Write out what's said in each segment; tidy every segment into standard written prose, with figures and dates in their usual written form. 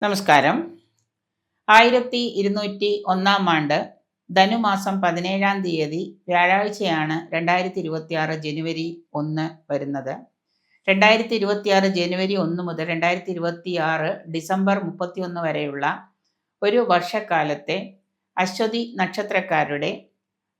നമസ്കാരം. 1201 ധനുമാസം 17 വ്യാഴാഴ്ചയാണ് 2026 ജനുവരി 1 വരുന്നത്. 2026 ജനുവരി 1 മുതൽ 2026 ഡിസംബർ 31 വരെയുള്ള ഒരു വർഷക്കാലത്തെ അശ്വതി നക്ഷത്രക്കാരുടെ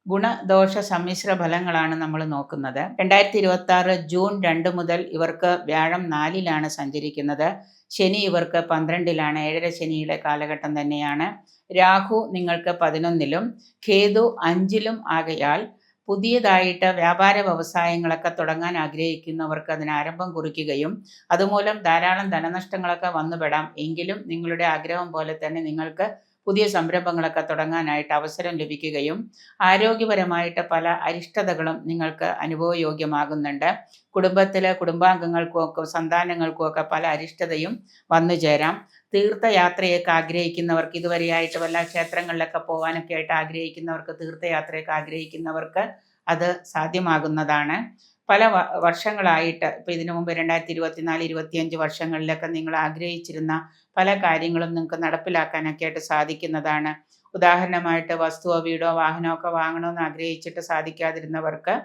ഗുണദോഷ സമ്മിശ്ര ഫലങ്ങളാണ് നമ്മൾ നോക്കുന്നത്. 2026 ജൂൺ 2 മുതൽ ഇവർക്ക് വ്യാഴം 4-ലാണ് സഞ്ചരിക്കുന്നത്. ശനി ഇവർക്ക് 12-ലാണ്, 7 ശനിയുടെ കാലഘട്ടം തന്നെയാണ്. രാഹു നിങ്ങൾക്ക് 11-ലും കേതു 5-ലും ആകയാൽ പുതിയതായിട്ട് വ്യാപാര വ്യവസായങ്ങളൊക്കെ തുടങ്ങാൻ ആഗ്രഹിക്കുന്നവർക്ക് അതിന് ആരംഭം കുറിക്കുകയും അതുമൂലം ധാരാളം ധനനഷ്ടങ്ങളൊക്കെ വന്നുപെടാം. എങ്കിലും നിങ്ങളുടെ ആഗ്രഹം പോലെ തന്നെ നിങ്ങൾക്ക് പുതിയ സംരംഭങ്ങളൊക്കെ തുടങ്ങാനായിട്ട് അവസരം ലഭിക്കുകയും ആരോഗ്യപരമായിട്ട് പല അരിഷ്ടതകളും നിങ്ങൾക്ക് അനുഭവയോഗ്യമാകുന്നുണ്ട്. കുടുംബത്തിലെ കുടുംബാംഗങ്ങൾക്കുമൊക്കെ സന്താനങ്ങൾക്കുമൊക്കെ പല അരിഷ്ടതയും വന്നു ചേരാം. തീർത്ഥയാത്രയൊക്കെ ആഗ്രഹിക്കുന്നവർക്ക്, ഇതുവരെയായിട്ട് വല്ല ക്ഷേത്രങ്ങളിലൊക്കെ പോകാനൊക്കെ ആയിട്ട് ആഗ്രഹിക്കുന്നവർക്ക്, തീർത്ഥയാത്രയൊക്കെ ആഗ്രഹിക്കുന്നവർക്ക് അത് സാധ്യമാകുന്നതാണ്. പല വർഷങ്ങളായിട്ട് ഇപ്പോൾ ഇതിനു മുമ്പ് 2024, 25 വർഷങ്ങളിലൊക്കെ നിങ്ങൾ ആഗ്രഹിച്ചിരുന്ന പല കാര്യങ്ങളും നിങ്ങൾക്ക് നടപ്പിലാക്കാനൊക്കെ ആയിട്ട് സാധിക്കുന്നതാണ്. ഉദാഹരണമായിട്ട് വസ്തുവോ വീടോ വാഹനമോ ഒക്കെ വാങ്ങണമെന്ന് ആഗ്രഹിച്ചിട്ട് സാധിക്കാതിരുന്നവർക്ക്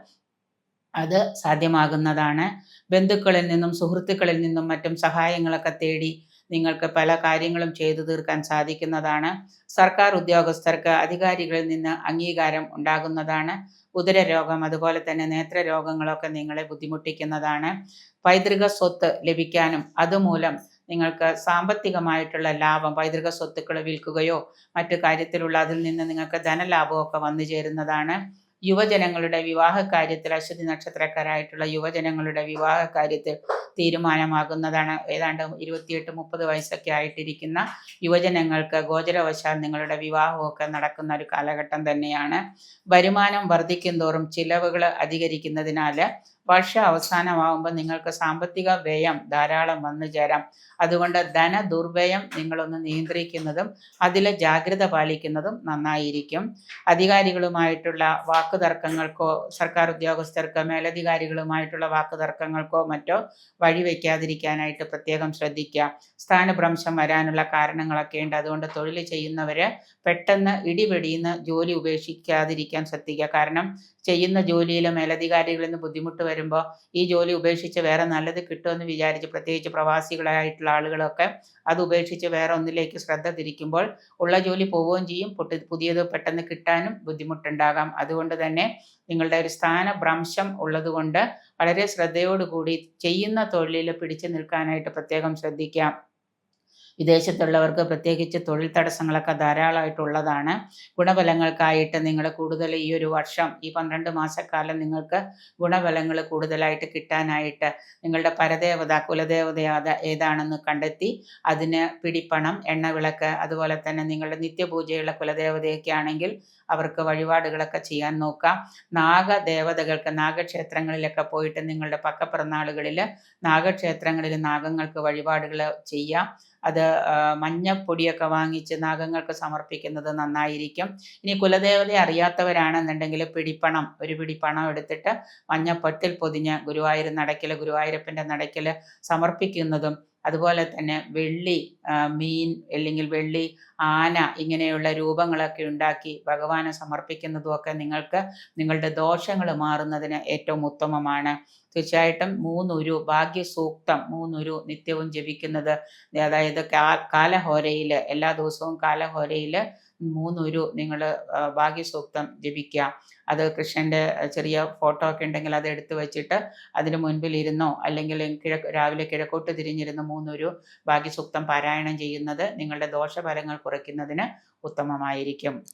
അത് സാധ്യമാകുന്നതാണ്. ബന്ധുക്കളിൽ നിന്നും സുഹൃത്തുക്കളിൽ നിന്നും മറ്റും സഹായങ്ങളൊക്കെ തേടി നിങ്ങൾക്ക് പല കാര്യങ്ങളും ചെയ്തു തീർക്കാൻ സാധിക്കുന്നതാണ്. സർക്കാർ ഉദ്യോഗസ്ഥർക്ക് അധികാരികളിൽ നിന്ന് അംഗീകാരം ഉണ്ടാകുന്നതാണ്. ഉദരരോഗം അതുപോലെ തന്നെ നേത്രരോഗങ്ങളൊക്കെ നിങ്ങളെ ബുദ്ധിമുട്ടിക്കുന്നതാണ്. പൈതൃക സ്വത്ത് ലഭിക്കാനും അതുമൂലം നിങ്ങൾക്ക് സാമ്പത്തികമായിട്ടുള്ള ലാഭം, പൈതൃക സ്വത്തുക്കൾ വിൽക്കുകയോ മറ്റു കാര്യത്തിലുള്ള അതിൽ നിന്ന് നിങ്ങൾക്ക് ധനലാഭമൊക്കെ വന്നു ചേരുന്നതാണ്. യുവജനങ്ങളുടെ വിവാഹ കാര്യത്തിൽ, അശ്വതി നക്ഷത്രക്കാരായിട്ടുള്ള യുവജനങ്ങളുടെ വിവാഹ കാര്യത്തിൽ തീരുമാനമാകുന്നതാണ്. ഏതാണ്ട് 28-30 വയസ്സൊക്കെ ആയിട്ടിരിക്കുന്ന യുവജനങ്ങൾക്ക് ഗോചരവശാൽ നിങ്ങളുടെ വിവാഹമൊക്കെ നടക്കുന്ന ഒരു കാലഘട്ടം തന്നെയാണ്. വരുമാനം വർദ്ധിക്കും തോറും ചിലവുകൾ അധികരിക്കുന്നതിനാൽ വർഷ അവസാനമാകുമ്പോൾ നിങ്ങൾക്ക് സാമ്പത്തിക വ്യയം ധാരാളം വന്നു ചേരാം. അതുകൊണ്ട് ധന ദുർവ്യയം നിങ്ങളൊന്ന് നിയന്ത്രിക്കുന്നതും അതിൽ ജാഗ്രത പാലിക്കുന്നതും നന്നായിരിക്കും. അധികാരികളുമായിട്ടുള്ള വാക്കുതർക്കങ്ങൾക്കോ സർക്കാർ ഉദ്യോഗസ്ഥർക്ക് മേലധികാരികളുമായിട്ടുള്ള വാക്കുതർക്കങ്ങൾക്കോ മറ്റോ വഴിവെക്കാതിരിക്കാനായിട്ട് പ്രത്യേകം ശ്രദ്ധിക്കുക. സ്ഥാനഭ്രംശം വരാനുള്ള കാരണങ്ങളൊക്കെ ഉണ്ട്. അതുകൊണ്ട് തൊഴിൽ ചെയ്യുന്നവർ പെട്ടെന്ന് ഇടിപിടിയുന്ന ജോലി ഉപേക്ഷിക്കാതിരിക്കാൻ ശ്രദ്ധിക്കുക. കാരണം ചെയ്യുന്ന ജോലിയിൽ മേലധികാരികളിൽ നിന്ന് ബുദ്ധിമുട്ട് വരുമ്പോൾ ഈ ജോലി ഉപേക്ഷിച്ച് വേറെ നല്ലത് കിട്ടുമെന്ന് വിചാരിച്ച്, പ്രത്യേകിച്ച് പ്രവാസികളായിട്ടുള്ള ആളുകളൊക്കെ അത് ഉപേക്ഷിച്ച് വേറെ ഒന്നിലേക്ക് ശ്രദ്ധ തിരിക്കുമ്പോൾ ഉള്ള ജോലി പോവുകയും ചെയ്യും, പുതിയത് പെട്ടെന്ന് കിട്ടാനും ബുദ്ധിമുട്ടുണ്ടാകാം. അതുകൊണ്ട് തന്നെ നിങ്ങളുടെ ഒരു സ്ഥാനഭ്രംശം ഉള്ളതുകൊണ്ട് വളരെ ശ്രദ്ധയോടുകൂടി ചെയ്യുന്ന തൊഴിലിൽ പിടിച്ചു നിൽക്കാനായിട്ട് പ്രത്യേകം ശ്രദ്ധിക്കാം. വിദേശത്തുള്ളവർക്ക് പ്രത്യേകിച്ച് തൊഴിൽ തടസ്സങ്ങളൊക്കെ ധാരാളമായിട്ടുള്ളതാണ്. ഗുണഫലങ്ങൾക്കായിട്ട് നിങ്ങൾ കൂടുതൽ ഈ ഒരു വർഷം, ഈ 12 മാസക്കാലം നിങ്ങൾക്ക് ഗുണഫലങ്ങൾ കൂടുതലായിട്ട് കിട്ടാനായിട്ട് നിങ്ങളുടെ പരദേവത, കുലദേവത ഏതാണെന്ന് കണ്ടെത്തി അതിന് പിടിപ്പണം, എണ്ണവിളക്ക്, അതുപോലെ തന്നെ നിങ്ങളുടെ നിത്യപൂജയുള്ള കുലദേവതയൊക്കെ ആണെങ്കിൽ അവർക്ക് വഴിപാടുകളൊക്കെ ചെയ്യാൻ നോക്കാം. നാഗദേവതകൾക്ക്, നാഗക്ഷേത്രങ്ങളിലൊക്കെ പോയിട്ട് നിങ്ങളുടെ പക്കപ്പിറന്നാളുകളിൽ നാഗക്ഷേത്രങ്ങളിൽ നാഗങ്ങൾക്ക് വഴിപാടുകൾ ചെയ്യാം. അത് മഞ്ഞപ്പൊടിയൊക്കെ വാങ്ങിച്ച് നാഗങ്ങൾക്ക് സമർപ്പിക്കുന്നത് നന്നായിരിക്കും. ഇനി കുലദേവതയെ അറിയാത്തവരാണെന്നുണ്ടെങ്കിൽ പിടിപ്പണം, ഒരു പിടിപ്പണം എടുത്തിട്ട് മഞ്ഞപ്പൊട്ടിൽ പൊതിഞ്ഞ് ഗുരുവായൂരപ്പൻ്റെ നടയ്ക്കൽ സമർപ്പിക്കുന്നതും, അതുപോലെ തന്നെ വെള്ളി മീൻ അല്ലെങ്കിൽ വെള്ളി ആന ഇങ്ങനെയുള്ള രൂപങ്ങളൊക്കെ ഉണ്ടാക്കി ഭഗവാനെ സമർപ്പിക്കുന്നതുമൊക്കെ നിങ്ങൾക്ക് നിങ്ങളുടെ ദോഷങ്ങൾ മാറുന്നതിന് ഏറ്റവും ഉത്തമമാണ്. തീർച്ചയായിട്ടും 3 ഉരു ഭാഗ്യസൂക്തം 3 ഉരു നിത്യവും ജപിക്കുന്നത്, അതായത് കാലഹോരയിൽ എല്ലാ ദിവസവും കാലഹോരയിൽ 3 ഉരു നിങ്ങൾ ഭാഗ്യസൂക്തം ജപിക്കുക. അത് കൃഷ്ണൻ്റെ ചെറിയ ഫോട്ടോ ഒക്കെ ഉണ്ടെങ്കിൽ അത് എടുത്ത് വെച്ചിട്ട് അതിന് മുൻപിൽ ഇരുന്നോ അല്ലെങ്കിൽ രാവിലെ കിഴക്കോട്ട് തിരിഞ്ഞിരുന്ന് 3 ഉരു ഭാഗ്യസൂക്തം പാരായണം ചെയ്യുന്നത് നിങ്ങളുടെ ദോഷഫലങ്ങൾ കുറയ്ക്കുന്നതിന് ഉത്തമമായിരിക്കും.